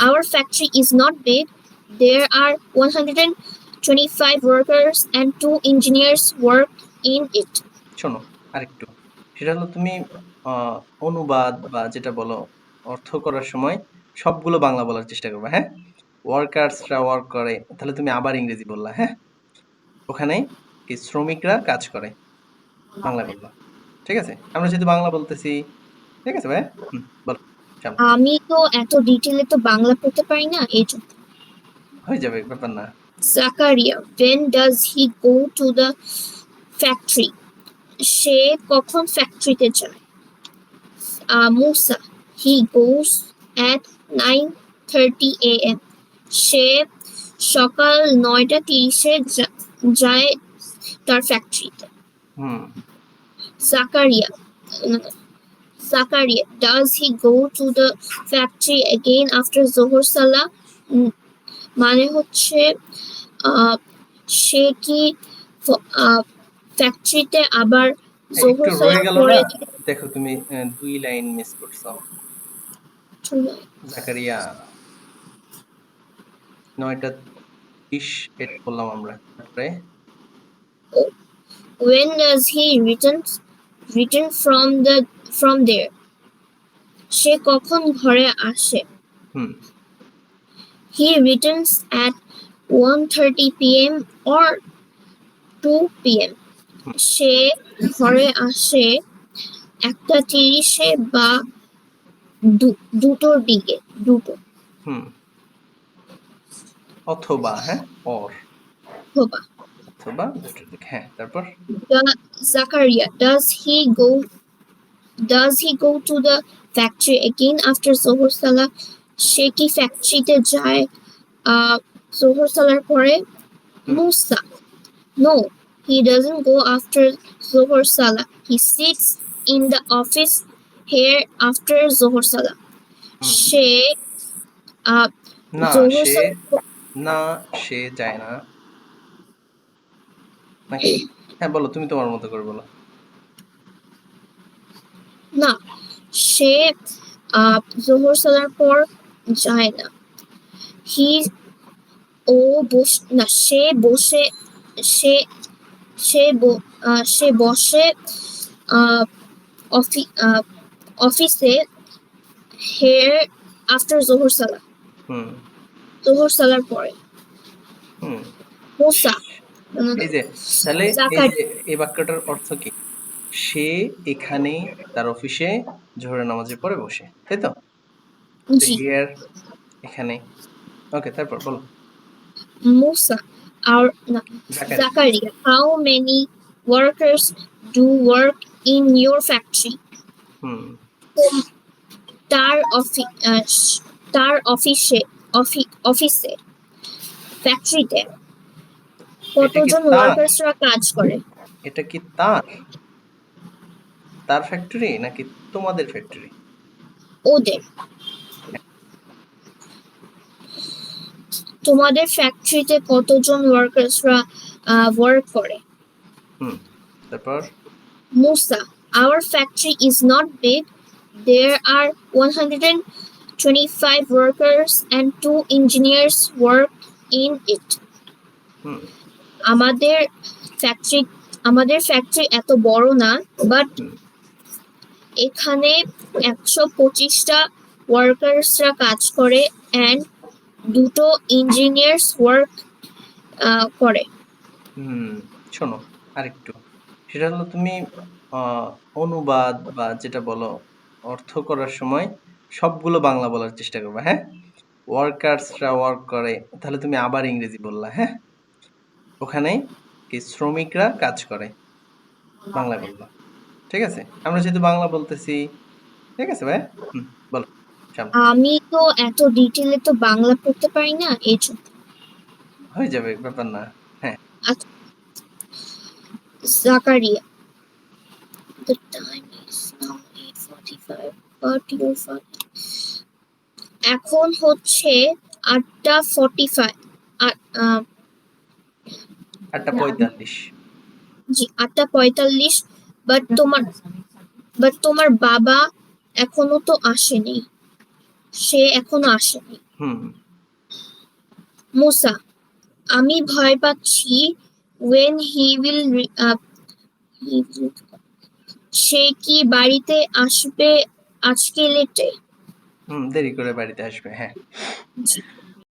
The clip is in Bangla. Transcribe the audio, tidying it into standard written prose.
our factory is not big. There are 125 workers and 2 engineers work in it. শোনো আরেকটু, সেটা হলো তুমি অনুবাদ বা যেটা বলো অর্থ করার সময় সবগুলো বাংলা বলার চেষ্টা করবে, হ্যাঁ? ওয়ার্কার্সরা ওয়ার্ক করে, তাহলে তুমি আবার ইংরেজি বললা, হ্যাঁ? ওখানে কি শ্রমিকরা কাজ করে, বাংলা বলবা, ঠিক আছে? আমরা যেহেতু বাংলা বলতেছি, ঠিক আছে ভাই? বলো, সামনে আমি তো এত ডিটেইলে তো বাংলা পড়তে পারি না, এই জন্য। হয়ে যাবে, ব্যাপার না। Zakaria, when does he go to the factory? সে কখন ফ্যাক্টরিতে যায়? Musa, he goes at 9:30 a.m. সে সকাল 9:30 যায় তার ফ্যাক্টরিতে। হুম Zakaria, Zakaria, does he go to the factory again after Zohor Salah? মানে হচ্ছে সে কি ফ্যাক্টরিতে আবার একটু জোহর রয়ে সালাহ গেল না, পরে? দেখো তুমি 2 লাইন মিস করছো। জাকারিয়া 9:30 এট বললাম আমরা, তারপরে When does he return from there? সে কখন ঘরে আসে? হুম He returns at 1:30 p.m. or 2 p.m. সে ঘরে আসে 1:30 বা 2টোর দিকে, 2টো। হুম অথবা, হ্যাঁ, অর অথবা। অথবা দুটোর দিকে, হ্যাঁ, তারপর Zakaria, does he go to the factory again after Zohor Salah? সে কি ফ্যাক্টরিতে যায় Zohor Salah পরে? Musa, no, he doesn't go after Zohor Salah. He sits in the office here after Zohor Salah. সে না Zohor সে Salah না সে যায় না নাকি? হ্যাঁ বলো, তুমি তোমার মতো করে বলো। না, সে জোহর সালার পর যায় না। সে বসে সে সে সে বসে অফিসে হেয়ার আফটার জোহর সালা, জোহর সালার পরে। মুসা, এই যে তাহলে এই বাক্যটার অর্থ কি? সে এখানে তার অফিসে জোহরের নামাজের পরে বসে, তাই তো? হিয়ার এখানে, ওকে, তারপর বলো। Musa, Zakaria, how many workers do work in your factory? তার অফিসে ফ্যাক্টরিতে কতজন ওয়ার্কার্সরা কাজ করে? এটা কি তার ফ্যাক্টরি নাকি তোমাদের ফ্যাক্টরি? ওদের। তোমাদের ফ্যাক্টরিতে কতজন ওয়ার্কার্সরা ওয়ার্ক করে? তারপর Musa, our factory is not big. There are 125 workers and 2 engineers work in it. আমাদের ফ্যাক্টরি এত বড় না, বাট এখানে 125টা ওয়ার্কার্সরা কাজ করে and 2টো ইঞ্জিনিয়ার্স ওয়ার্ক করে। শোনো আরেকটু, সেটা হলো তুমি অনুবাদ বা যেটা বলো অর্থ করার সময় সবগুলো বাংলা বলার চেষ্টা করবে, হ্যাঁ? ওয়ার্কার্সরা ওয়ার্ক করে, তাহলে তুমি আবার ইংরেজি বললা, হ্যাঁ? ওখানে কি শ্রমিকরা কাজ করে, বাংলা বলবা, ঠিক আছে? আমরা যেহেতু বাংলা বলতেছি, ঠিক আছে ভাই? বলো, আমি তো এত ডিটেইলে তো বাংলা পড়তে পারি না, এই জন্য। হয়ে যাবে, ব্যাপার না, হ্যাঁ। Zakaria, the time is now 8:45. এখন হচ্ছে 8:45, 8:45। জি 8:45, বাট তোমার বাবা এখনো তো আসেনি, সে এখনো আসেনি। হুম মুসা, আমি ভয় পাচ্ছি when he will সে কি বাড়িতে আসবে আজকে লেটে? হুম দেরি করে বাড়িতে আসবে, হ্যাঁ। জি।